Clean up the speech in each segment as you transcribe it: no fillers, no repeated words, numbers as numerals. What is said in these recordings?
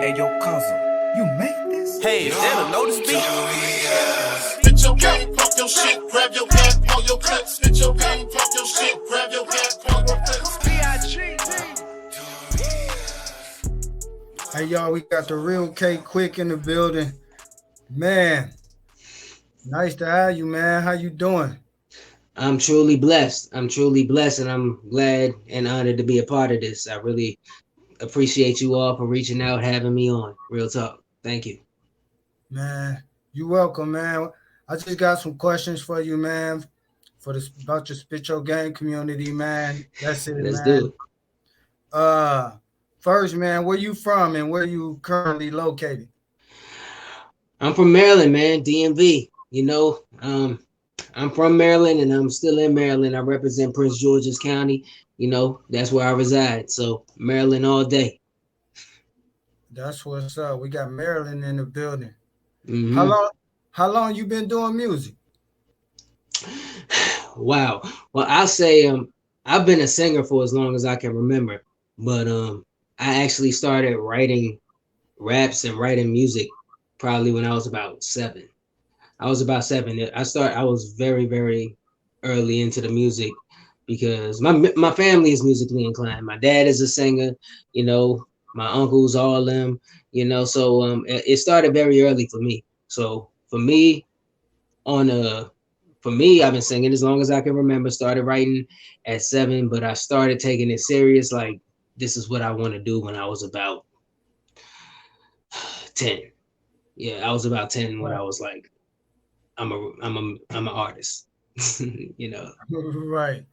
Hey, yo, cousin, you made this? Hey, is that a notice beat? Spit your game, pump your shit, grab your gas, pull your clip. Spit your game, pump your shit, grab your gas, pull your clip. Hey y'all, we got the Real K-Quickabout in the building. Man, nice to have you, man. How you doing? I'm truly blessed. And I'm glad and honored to be a part of this. I really appreciate you all for reaching out, having me on. Real talk. Thank you. Man, you welcome, man. I just got some questions for you, man, about your Spit Your Game community, man. That's it, Let's man. do it. First, man, where you from and where you currently located? I'm from Maryland, man. DMV. I'm from Maryland and I'm still in Maryland. I represent Prince George's County. That's where I reside. So Maryland all day. That's what's up. We got Maryland in the building. Mm-hmm. How long you been doing music? Wow. Well, I'll say I've been a singer for as long as I can remember, but I actually started writing raps and writing music probably when I was about 7. I was very, very early into the music because my family is musically inclined. My dad is a singer, my uncles, all of them, so it started very early for me. So for me, I've been singing as long as I can remember, started writing at 7, but I started taking it serious. Like, this is what I want to do when I was about 10. Yeah, I was about 10 when I was like, I'm an artist, Right.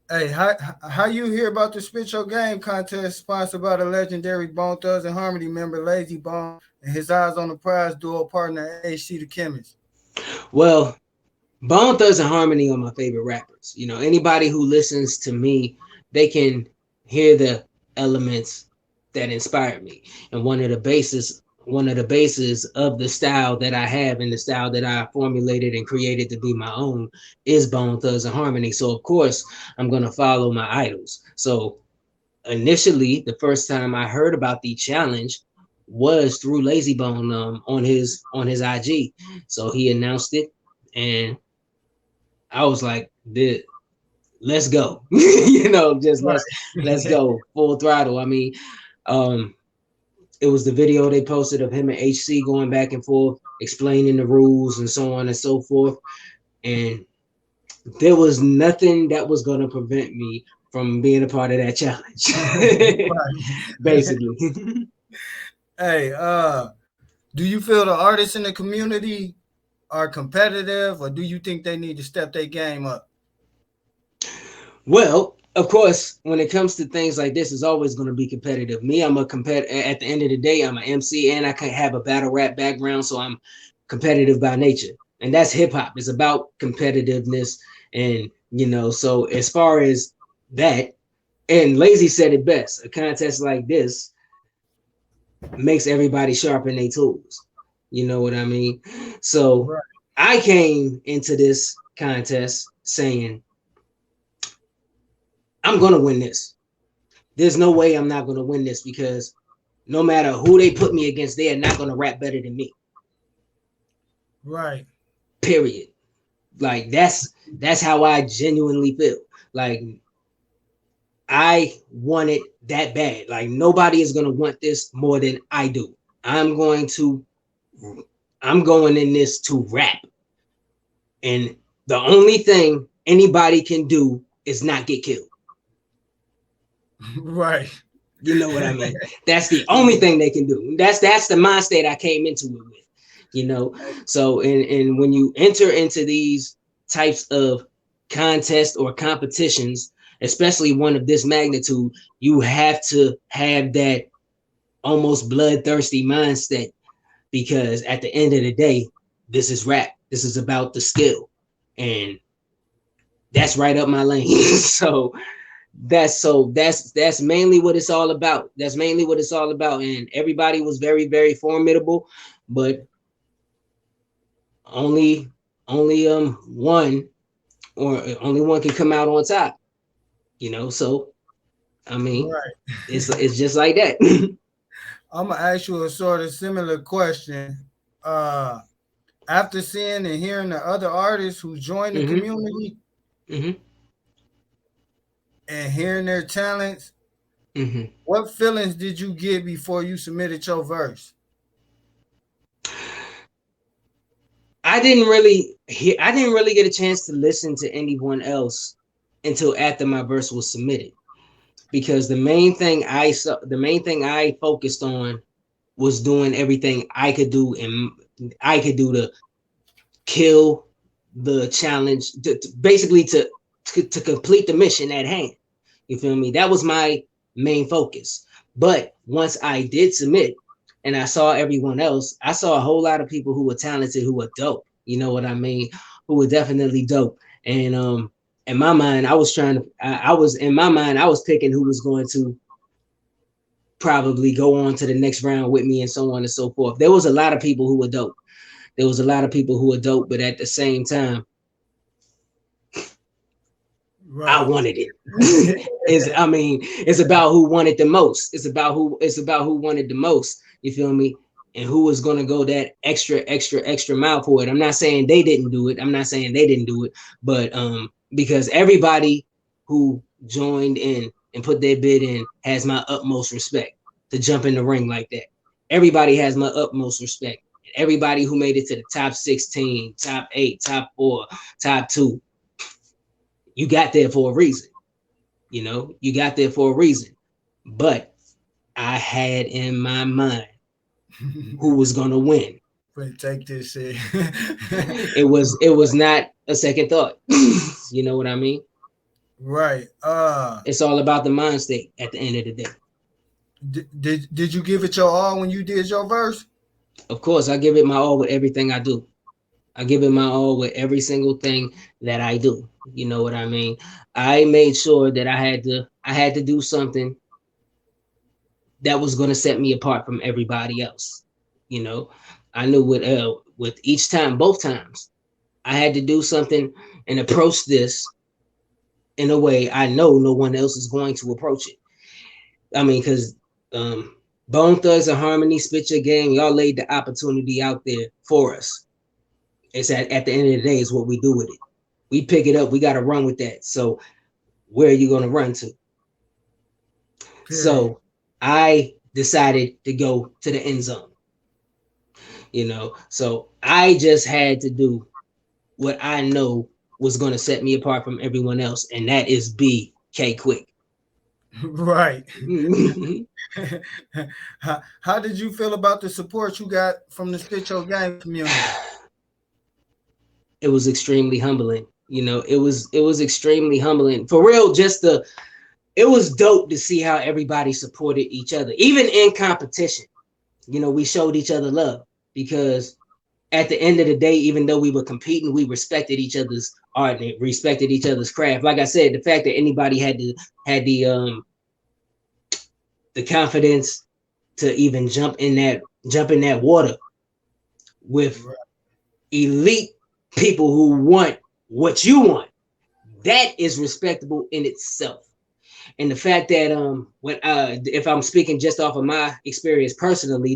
Hey, how you hear about the Spit Your Game contest sponsored by the legendary Bone Thugs and Harmony member Lazy Bone and his Eyes on the Prize duo partner HC the Chemist? Well, Bone Thugs and Harmony are my favorite rappers. Anybody who listens to me, they can hear the elements that inspired me. And one of the bases of the style that I have and the style that I formulated and created to be my own is Bone Thugs and Harmony. So of course I'm gonna follow my idols. So initially, the first time I heard about the challenge was through Lazy Bone on his IG. So he announced it, and I was like, let's go. Let's go full throttle. I mean, it was the video they posted of him and HC going back and forth, explaining the rules and so on and so forth. And there was nothing that was going to prevent me from being a part of that challenge. Basically. Hey, do you feel the artists in the community are competitive, or do you think they need to step their game up? Well, of course, when it comes to things like this, it's always going to be competitive. Me, I'm a competitor. At the end of the day, I'm an MC and I can have a battle rap background, so I'm competitive by nature. And that's hip hop. It's about competitiveness. And, so as far as that, and Lazy said it best, a contest like this makes everybody sharpen their tools. You know what I mean? So right. I came into this contest saying, I'm going to win this. There's no way I'm not going to win this because no matter who they put me against, they are not going to rap better than me. Right. Period. Like, that's how I genuinely feel. Like, I want it that bad. Like, nobody is going to want this more than I do. I'm going in this to rap. And the only thing anybody can do is not get killed. Right. You know what I mean? That's the only thing they can do. That's the mind state I came into it with, So, and when you enter into these types of contests or competitions, especially one of this magnitude, you have to have that almost bloodthirsty mindset because at the end of the day, this is rap. This is about the skill. And that's right up my lane. So that's mainly what it's all about. And everybody was very, very formidable, but only one can come out on top, so I mean, right. it's just like that. I'm gonna ask you a sort of similar question. Uh, After seeing and hearing the other artists who joined the Mm-hmm. community Mm-hmm. and hearing their talents, Mm-hmm. what feelings did you get before you submitted your verse? I didn't really get a chance to listen to anyone else until after my verse was submitted. Because the main thing I focused on was doing everything I could do and I could do to kill the challenge, basically to complete the mission at hand. You feel me? That was my main focus. But once I did submit and I saw everyone else, I saw a whole lot of people who were talented, who were dope. You know what I mean? Who were definitely dope. And in my mind, I was in my mind, I was picking who was going to probably go on to the next round with me and so on and so forth. There was a lot of people who were dope. There was a lot of people who were dope, but at the same time, I Right. wanted it. It's about who wanted the most. It's about who wanted the most. You feel me? And who was gonna go that extra mile for it. I'm not saying they didn't do it. I'm not saying they didn't do it, but because everybody who joined in and put their bid in has my utmost respect to jump in the ring like that. Everybody has my utmost respect. Everybody who made it to the top 16, top 8, top 4, top 2, you got there for a reason. You know, you got there for a reason. But I had in my mind who was gonna win. But take this shit. It was not a second thought. You know what I mean? Right. It's all about the mind state at the end of the day. Did you give it your all when you did your verse? Of course, I give it my all with everything I do. I give it my all with every single thing that I do. You know what I mean? I made sure that I had to do something that was going to set me apart from everybody else. You know, I knew with each time, both times, I had to do something and approach this in a way I know no one else is going to approach it. I mean, because Bone Thugs and Harmony, Spit Your Game, y'all laid the opportunity out there for us. It's at the end of the day, is what we do with it. We pick it up. We got to run with that. So where are you going to run to? Period. So I decided to go to the end zone. You know, so I just had to do what I know was going to set me apart from everyone else, and that is be KQuick. Right. How did you feel about the support you got from the Spit Your Game community? It was extremely humbling. You know, it was extremely humbling. For real, it was dope to see how everybody supported each other, even in competition. You know, we showed each other love because at the end of the day, even though we were competing, we respected each other's art and respected each other's craft. Like I said, the fact that anybody had the confidence to even jump in that water with elite people who want what you want, that is respectable in itself. And the fact that if I'm speaking just off of my experience personally,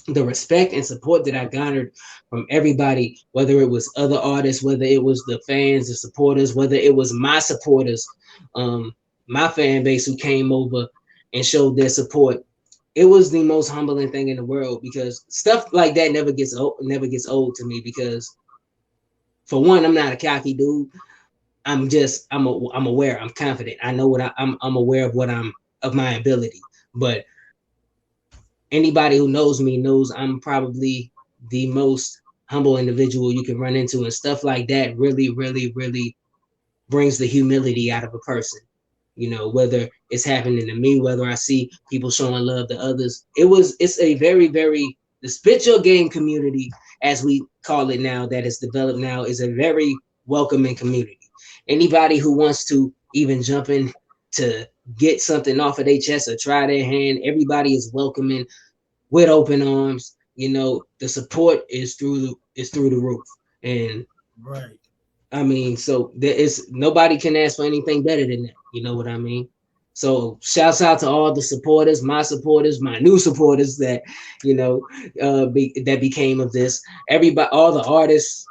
the respect and support that I garnered from everybody, whether it was other artists, whether it was the fans, the supporters, whether it was my supporters, my fan base who came over and showed their support, it was the most humbling thing in the world, because stuff like that never gets old to me, because for one, I'm not a cocky dude. I'm aware, I'm confident. I know I'm aware of my ability. But anybody who knows me knows I'm probably the most humble individual you can run into, and stuff like that really, really, really brings the humility out of a person. You know, whether it's happening to me, whether I see people showing love to others. It's a very, very, the Spit Your Game community, as we call it now, that is developed now, is a very welcoming community. Anybody who wants to even jump in to get something off of their chest or try their hand, everybody is welcoming with open arms. You know, the support is through the roof. And Right. I mean, so there is nobody can ask for anything better than that. You know what I mean? So shouts out to all the supporters, my new supporters that, that became of this. Everybody, all the artists,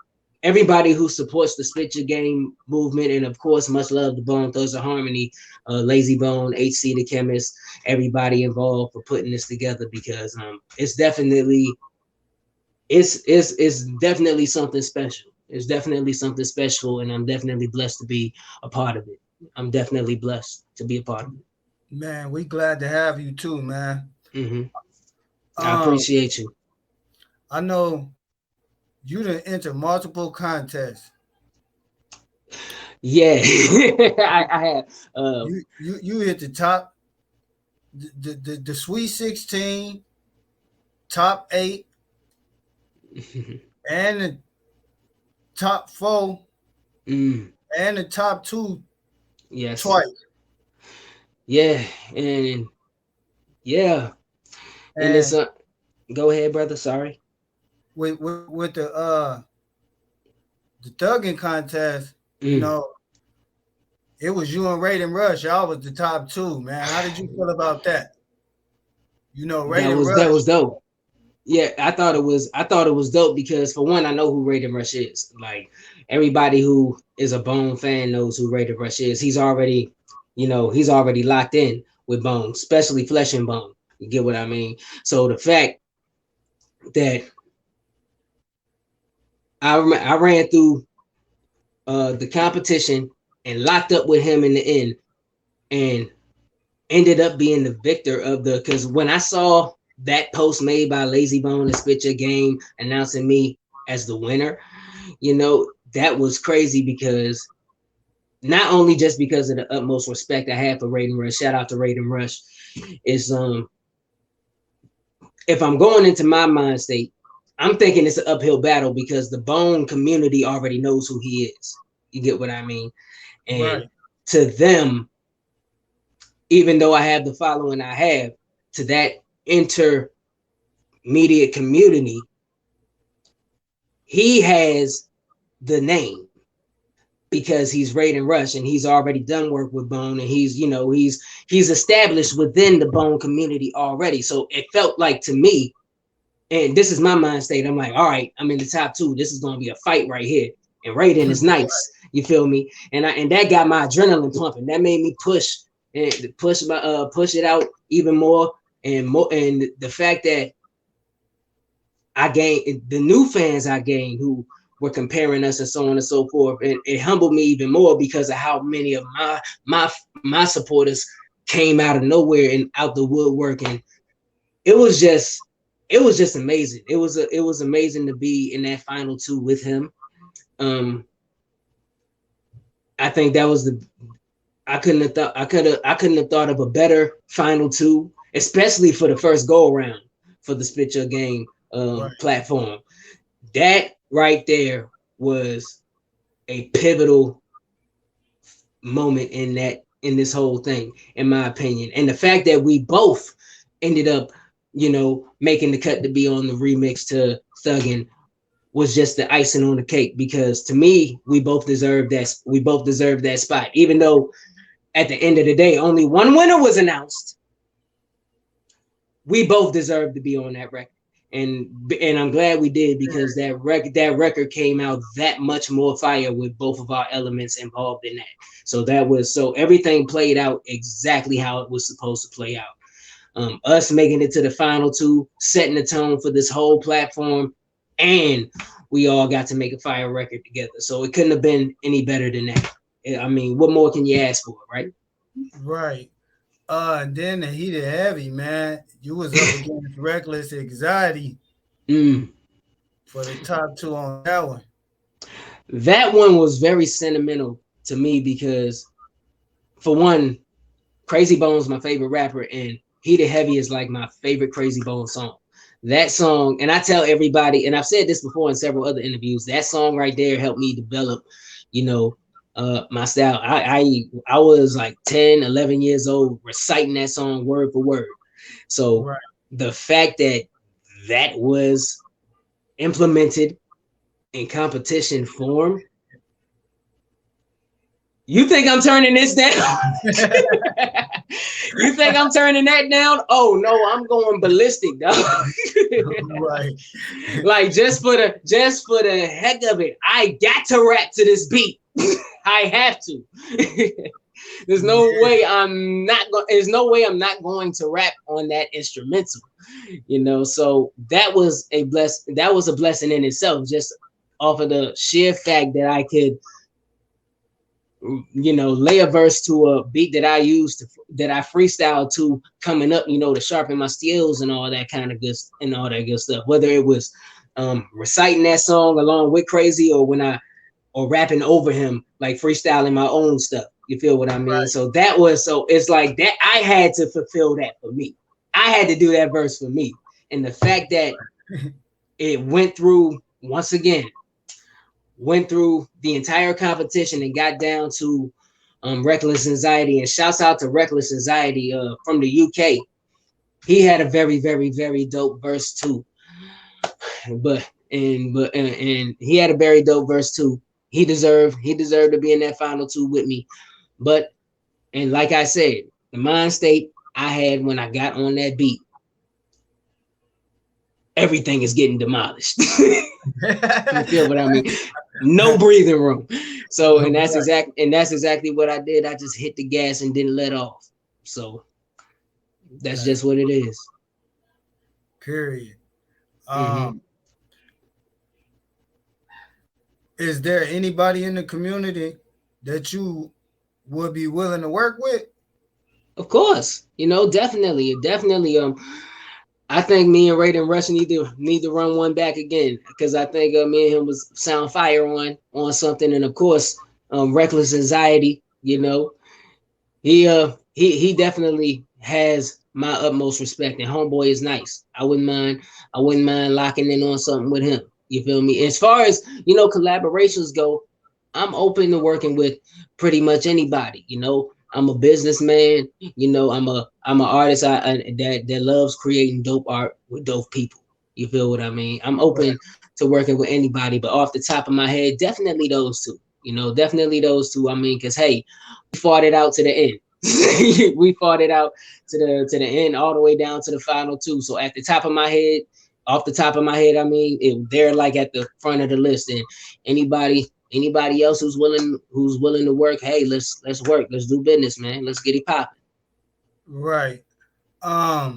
everybody who supports the Spit Your Game movement, and of course, much love to Bone Thugs of Harmony, Lazy Bone, HC the Chemist, everybody involved for putting this together, because it's definitely something special. It's definitely something special, and I'm definitely blessed to be a part of it. I'm definitely blessed to be a part of it. Man, we glad to have you too, man. Mm-hmm. I appreciate you. I know you done enter multiple contests. Yeah, I have. You hit the top, the Sweet 16, top 8, and the top 4, and the top 2. Yes. Twice. Yeah, and it's go ahead, brother. Sorry. With the thugging contest, you know, it was you and Raiden Rush. Y'all was the top 2, man. How did you feel about that? You know, Raiden Rush. That was dope. Yeah, I thought it was dope because, for one, I know who Raiden Rush is. Like, everybody who is a Bone fan knows who Raiden Rush is. He's already locked in with Bone, especially Flesh and Bone. You get what I mean? So the fact that I ran through the competition and locked up with him in the end, and ended up being the victor of because when I saw that post made by Lazy Bone and Spit Your Game announcing me as the winner, that was crazy, because not only just because of the utmost respect I have for Raiden Rush, shout out to Raiden Rush, is if I'm going into my mind state, I'm thinking it's an uphill battle because the Bone community already knows who he is. You get what I mean? And to them, even though I have the following I have, to that intermediate community, he has the name because he's Raiden Rush and he's already done work with Bone, and he's established within the Bone community already. So it felt like, to me, and this is my mind state, I'm like, all right, I'm in the top 2. This is going to be a fight right here. And Raiden is nice. You feel me? And that got my adrenaline pumping. That made me push it out even more. And the fact that I gained the new fans I gained who were comparing us and so on and so forth, and it humbled me even more because of how many of my supporters came out of nowhere and out the woodwork, and it was just amazing. It was amazing to be in that final 2 with him. I think that was I couldn't have thought of a better final 2, especially for the first go around for the Spit Your Game platform. That right there was a pivotal moment in this whole thing, in my opinion. And the fact that we both ended up, making the cut to be on the remix to Thuggin' was just the icing on the cake, because to me, we both deserved that spot. Even though at the end of the day, only one winner was announced, we both deserved to be on that record. And I'm glad we did, because that record came out that much more fire with both of our elements involved in that. So everything played out exactly how it was supposed to play out. Us making it to the final 2, setting the tone for this whole platform, and we all got to make a fire record together. So it couldn't have been any better than that. I mean, what more can you ask for, right? Right. And then the Heated Heavy, man, you was up against Reckless Anxiety for the top 2 on that one. That one was very sentimental to me because, for one, Crazy Bone's my favorite rapper, and Heated Heavy is like my favorite Crazy Bone song. That song, and I tell everybody, and I've said this before in several other interviews, that song right there helped me develop, my style. I was like 10, 11 years old reciting that song word for word. So the fact that was implemented in competition form, you think I'm turning this down? You think I'm turning that down? Oh no, I'm going ballistic, dog. Right. Like just for the heck of it, I got to rap to this beat. I have to. There's no way I'm not going. There's no way I'm not going to rap on that instrumental. You know, so that was a blessing in itself, just off of the sheer fact that I could, you know, lay a verse to a beat that I used that I freestyled to coming up, you know, to sharpen my skills and all that kind of good stuff. Whether it was reciting that song along with Crazy or rapping over him, like freestyling my own stuff. You feel what I mean? Right. So it's like that. I had to fulfill that for me. I had to do that verse for me. And the fact that it went through the entire competition and got down to Reckless Anxiety, and shouts out to Reckless Anxiety from the UK. He had a very, very, very dope verse too. But he had a very dope verse too. He deserved to be in that final two with me. But, and like I said, the mind state I had when I got on that beat, everything is getting demolished. You feel what I mean? No breathing room. So, and that's exactly what I did. I just hit the gas and didn't let off. So that's just what it is. Period. Is there anybody in the community that you would be willing to work with? Of course, you know, definitely. I think me and Raiden Rush need to run one back again, because I think me and him was sound fire on something. And of course, Reckless Anxiety, you know, he definitely has my utmost respect, and homeboy is nice. I wouldn't mind locking in on something with him. You feel me? As far as, you know, collaborations go, I'm open to working with pretty much anybody. You know, I'm a businessman. You know, I'm an artist that loves creating dope art with dope people. You feel what I mean? I'm open to working with anybody, but off the top of my head, definitely those two. You know, definitely those two. I mean, because hey, we fought it out to the end. We fought it out to the end, all the way down to the final two. So off the top of my head, I mean, they're like at the front of the list. And anybody else who's willing to work, hey, let's work, let's do business, man. Let's get it popping. Right. Are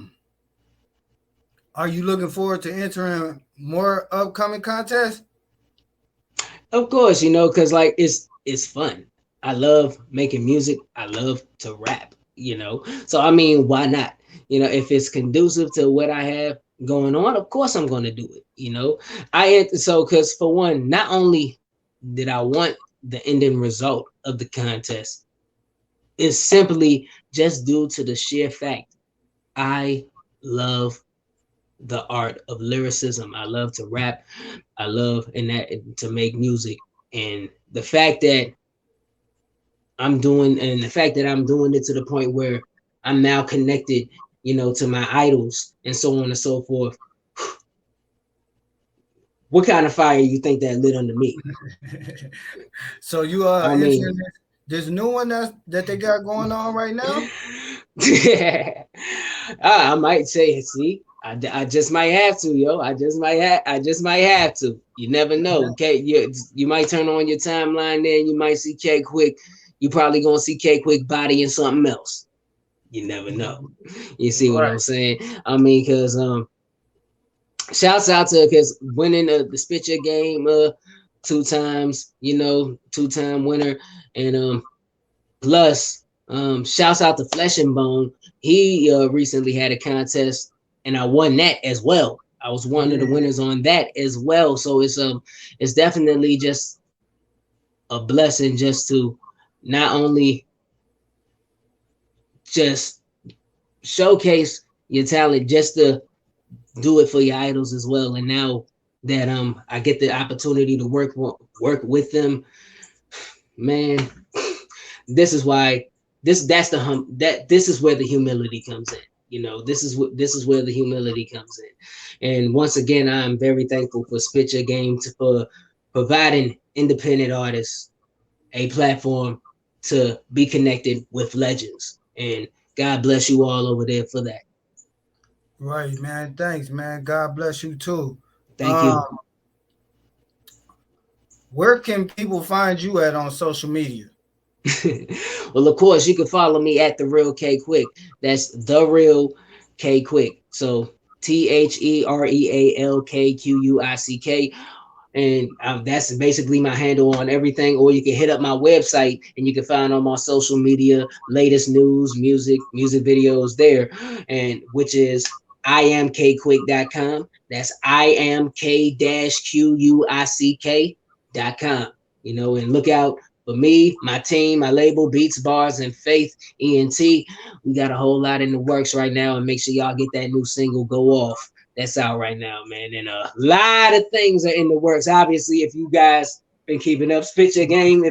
you looking forward to entering more upcoming contests? Of course, you know, because like it's fun. I love making music. I love to rap, you know. So I mean, why not? You know, if it's conducive to what I have going on, of course I'm going to do it, you know. Because for one, not only did I want the ending result of the contest, it's simply just due to the sheer fact I love the art of lyricism. I love to rap. I love to make music, and the fact that I'm doing it to the point where I'm now connected, you know, to my idols and so on and so forth. What kind of fire you think that lit under me? So you are this new one that they got going on right now? I might say, see, I just might have to, yo. I just might have to. You never know. Okay, you might turn on your timeline there, and you might see KQuick. You probably gonna see KQuick body in something else. You never know. You see what I'm saying? I mean, because shouts out to because winning the Spit Your Game 2 times, you know, 2-time winner, and plus shouts out to Flesh and Bone. He recently had a contest, and I won that as well. I was one of the winners on that as well. So it's definitely just a blessing just to not only just showcase your talent, just to do it for your idols as well. And now that I get the opportunity to work with them, man, this is why this is where the humility comes in. You know, this is where the humility comes in. And once again, I'm very thankful for Spit Your Game for providing independent artists a platform to be connected with legends. And God bless you all over there for that. Right, man. Thanks, man. God bless you too. Thank you. Where can people find you at on social media? Well, of course, you can follow me at the Real K-Quick. That's the Real K-Quick. So TheRealKQuick. And that's basically my handle on everything. Or you can hit up my website and you can find all my social media, latest news, music videos there, and which is IamKquick.com. That's IamK-Quick.com. And look out for me, my team, my label, Beats, Bars, and Faith, ENT. We got a whole lot in the works right now, and make sure y'all get that new single, Go Off. That's out right now, man. And a lot of things are in the works. Obviously, if you guys been keeping up, Spit Your Game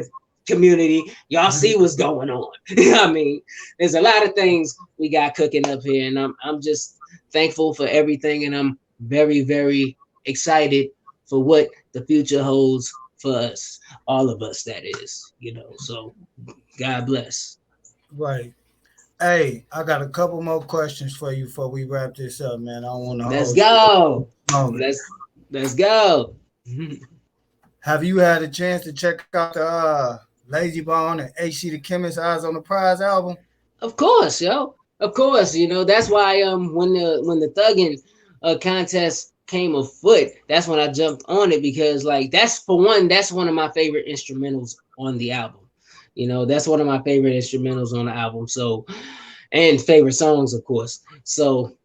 community, y'all see what's going on. I mean, there's a lot of things we got cooking up here, and I'm just thankful for everything, and I'm very, very excited for what the future holds for us, all of us, that is, so God bless. Right. Hey, I got a couple more questions for you before we wrap this up, man. I want to Let's go. Let's go. Have you had a chance to check out the Lazy Bone and HC the Chemist Eyes on the Prize album? Of course, yo. Of course, that's why when the Thuggin contest came afoot, that's when I jumped on it, because that's one of my favorite instrumentals on the album. That's one of my favorite instrumentals on the album. So, and favorite songs, of course. So,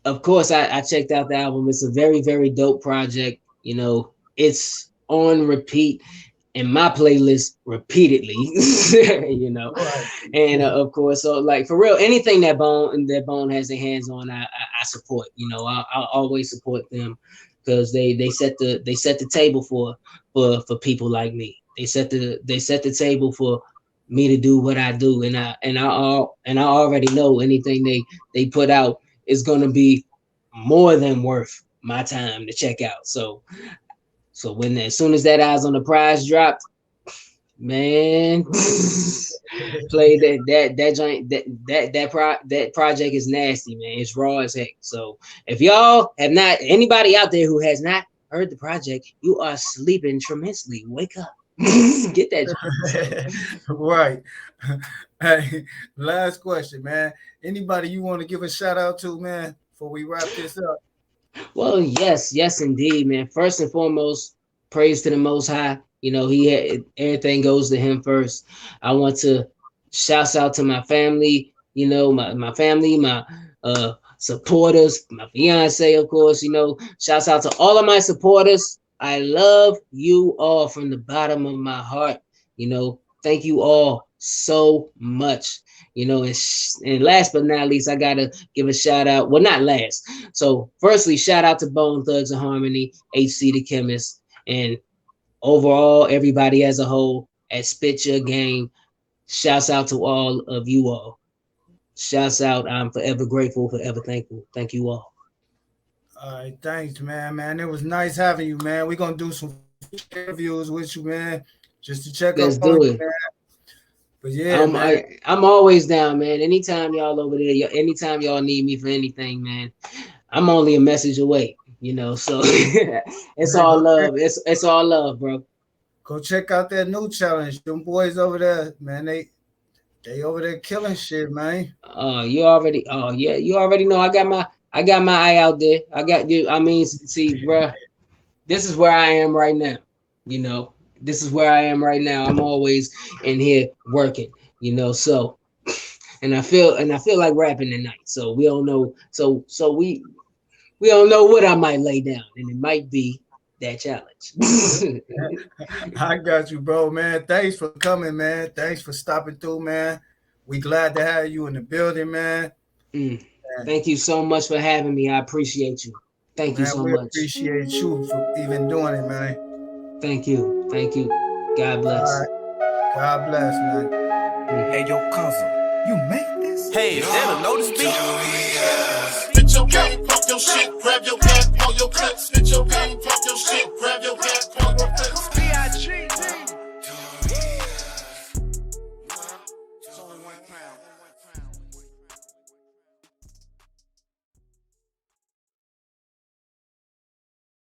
of course, I checked out the album. It's a very, very dope project. It's on repeat in my playlist repeatedly. Right. And of course, so for real, anything that Bone has their hands on, I support. I always support them, because they set the table for people like me. They set the table for me to do what I do, and I already know anything they put out is gonna be more than worth my time to check out. So as soon as that Eyes on the Prize dropped, man, play that joint. That project is nasty, man. It's raw as heck. So if y'all have not, anybody out there who has not heard the project, you are sleeping tremendously. Wake up. Get that. Right. Hey, last question, man. Anybody you want to give a shout out to, man, before we wrap this up? Well, yes, indeed, man. First and foremost, praise to the Most High. Everything goes to Him first. I want to shout out to my family. My family, my supporters, my fiance, of course. Shouts out to all of my supporters. I love you all from the bottom of my heart. Thank you all so much. And last but not least, I gotta give a shout out. Well, not last. So, firstly, shout out to Bone Thugs and Harmony, HC the Chemist, and overall everybody as a whole at Spit Your Game. Shouts out to all of you all. Shouts out. I'm forever grateful, forever thankful. Thank you all. All right, thanks, man. It was nice having you, man. We're gonna do some interviews with you, man, just to check up on you, man. But yeah, I'm always down, man. Anytime y'all over there, anytime y'all need me for anything, man, I'm only a message away. So it's all love. It's all love, bro. Go check out that new challenge. Them boys over there, man, they over there killing shit, man. You already know I got my eye out there. I got you. I mean, see, bro, this is where I am right now. This is where I am right now. I'm always in here working, so, and I feel like rapping tonight. So we don't know. So we don't know what I might lay down, and it might be that challenge. I got you, bro, man. Thanks for coming, man. Thanks for stopping through, man. We glad to have you in the building, man. Thank you so much for having me. I appreciate you. Thank you so much. Appreciate you for even doing it, man. Thank you. God bless. Right. God bless, man. Hey, yo, cousin, you make this? Hey, is that a notice beat? Spit your game, pump your shit, grab your gas, pull your clip. Spit your game, pump your shit, grab your gas, pull your clip. B.I.G. It's only 1 pound.